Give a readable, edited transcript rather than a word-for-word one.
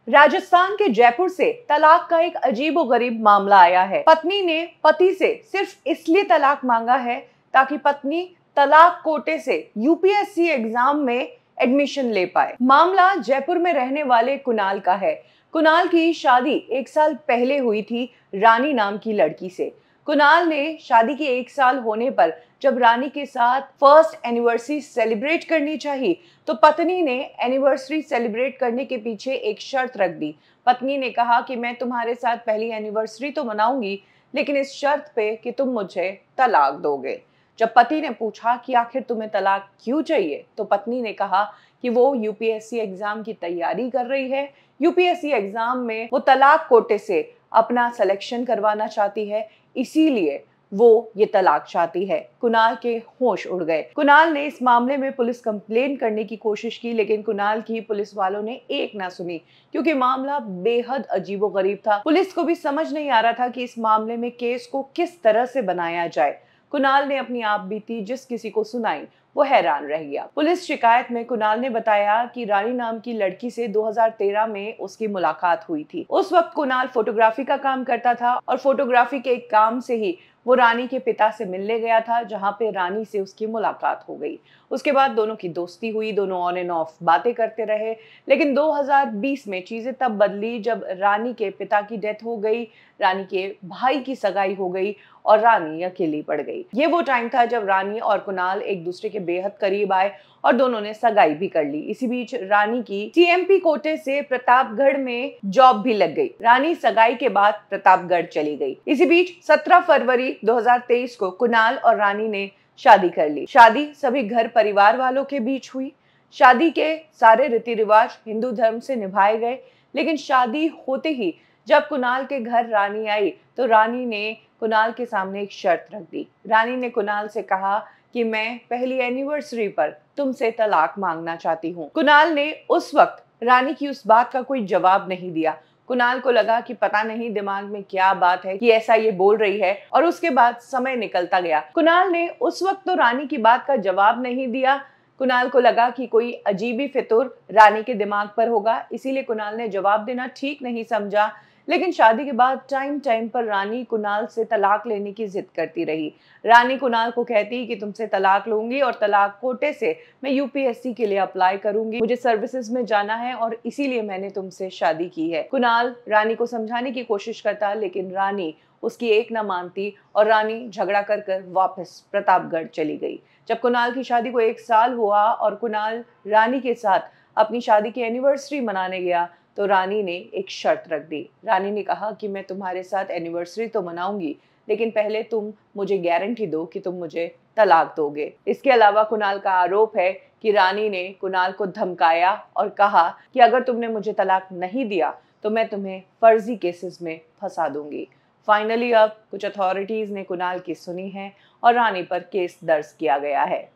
राजस्थान के जयपुर से तलाक का एक अजीबोगरीब मामला आया है। पत्नी ने पति से सिर्फ इसलिए तलाक मांगा है ताकि पत्नी तलाक कोटे से यूपीएससी एग्जाम में एडमिशन ले पाए। मामला जयपुर में रहने वाले कुणाल का है। कुणाल की शादी 1 साल पहले हुई थी रानी नाम की लड़की से। कुणाल ने शादी के 1 साल होने पर जब रानी के साथ फर्स्ट एनिवर्सरी सेलिब्रेट करनी चाहिए तो पत्नी ने एनिवर्सरी सेलिब्रेट करने के पीछे एक शर्त रख दी। पत्नी ने कहा कि मैं तुम्हारे साथ पहली एनिवर्सरी तो मनाऊंगी, लेकिन इस शर्त पे कि तुम मुझे तलाक दोगे। जब पति ने पूछा कि आखिर तुम्हें तलाक क्यों चाहिए, तो पत्नी ने कहा कि वो यूपीएससी एग्जाम की तैयारी कर रही है। यूपीएससी एग्जाम में वो तलाक कोटे से अपना सिलेक्शन करवाना चाहती है, इसीलिए वो ये तलाक चाहती है। कुणाल के होश उड़ गए। कुणाल ने इस मामले में पुलिस कंप्लेन करने की कोशिश की, लेकिन कुणाल की पुलिस वालों ने एक ना सुनी, क्योंकि मामला बेहद अजीबोगरीब था। पुलिस को भी समझ नहीं आ रहा था कि इस मामले में केस को किस तरह से बनाया जाए। कुणाल ने अपनी आपबीती जिस किसी को सुनाई वो हैरान रह गया। पुलिस शिकायत में कुणाल ने बताया कि रानी नाम की लड़की से 2013 में उसकी मुलाकात हुई थी। उस वक्त कुणाल फोटोग्राफी का काम करता था और फोटोग्राफी के एक काम से ही वो रानी के पिता से मिलने गया था, जहां पे रानी से उसकी मुलाकात हो गई। उसके बाद दोनों की दोस्ती हुई, दोनों ऑन एंड ऑफ बातें करते रहे। लेकिन 2020 में चीजें तब बदली जब रानी के पिता की डेथ हो गई, रानी के भाई की सगाई हो गई और रानी अकेली पड़ गई। ये वो टाइम था जब रानी और कुणाल एक दूसरे के बेहद करीब आए और दोनों ने सगाई भी कर ली। इसी बीच रानी की सीएमपी कोटे से प्रतापगढ़ में जॉब भी लग गई। रानी सगाई के बाद प्रतापगढ़ चली गई। इसी बीच 17 फरवरी 2023 को कुणाल और रानी ने शादी कर ली। शादी सभी घर परिवार वालों के बीच हुई। शादी के सारे रीति रिवाज हिंदू धर्म से निभाए गए, लेकिन शादी होते ही जब कुणाल के घर रानी आई तो रानी ने कुणाल के सामने एक शर्त रख दी। रानी ने कुणाल से कहा कि मैं पहली एनिवर्सरी पर तुमसे तलाक मांगना चाहती हूँ। कुणाल ने उस वक्त रानी की उस बात का कोई जवाब नहीं दिया। कुणाल को लगा कि पता नहीं दिमाग में क्या बात है कि ऐसा ये बोल रही है, और उसके बाद समय निकलता गया। कुणाल ने उस वक्त तो रानी की बात का जवाब नहीं दिया। कुणाल को लगा कि कोई अजीबी फितूर रानी के दिमाग पर होगा, इसीलिए कुणाल ने जवाब देना ठीक नहीं समझा। लेकिन शादी के बाद टाइम टाइम पर रानी कुणाल से तलाक लेने की जिद करती रही। रानी कुणाल को कहती कि तुमसे तलाक लूंगी और तलाक कोटे से मैं यूपीएससी के लिए अप्लाई करूंगी, मुझे सर्विसेज में जाना है और इसीलिए मैंने तुमसे शादी की है। कुणाल रानी को समझाने की कोशिश करता, लेकिन रानी उसकी एक ना मानती और रानी झगड़ा कर कर वापस प्रतापगढ़ चली गई। जब कुणाल की शादी को 1 साल हुआ और कुणाल रानी के साथ अपनी शादी की एनिवर्सरी मनाने गया तो रानी ने एक शर्त रख दी। रानी ने कहा कि मैं तुम्हारे साथ एनिवर्सरी तो मनाऊंगी, लेकिन पहले तुम मुझे गारंटी दो कि तुम मुझे तलाक दोगे। इसके अलावा कुणाल का आरोप है कि रानी ने कुणाल को धमकाया और कहा कि अगर तुमने मुझे तलाक नहीं दिया तो मैं तुम्हें फर्जी केसेस में फंसा दूंगी। फाइनली अब कुछ अथॉरिटीज ने कुणाल की सुनी है और रानी पर केस दर्ज किया गया है।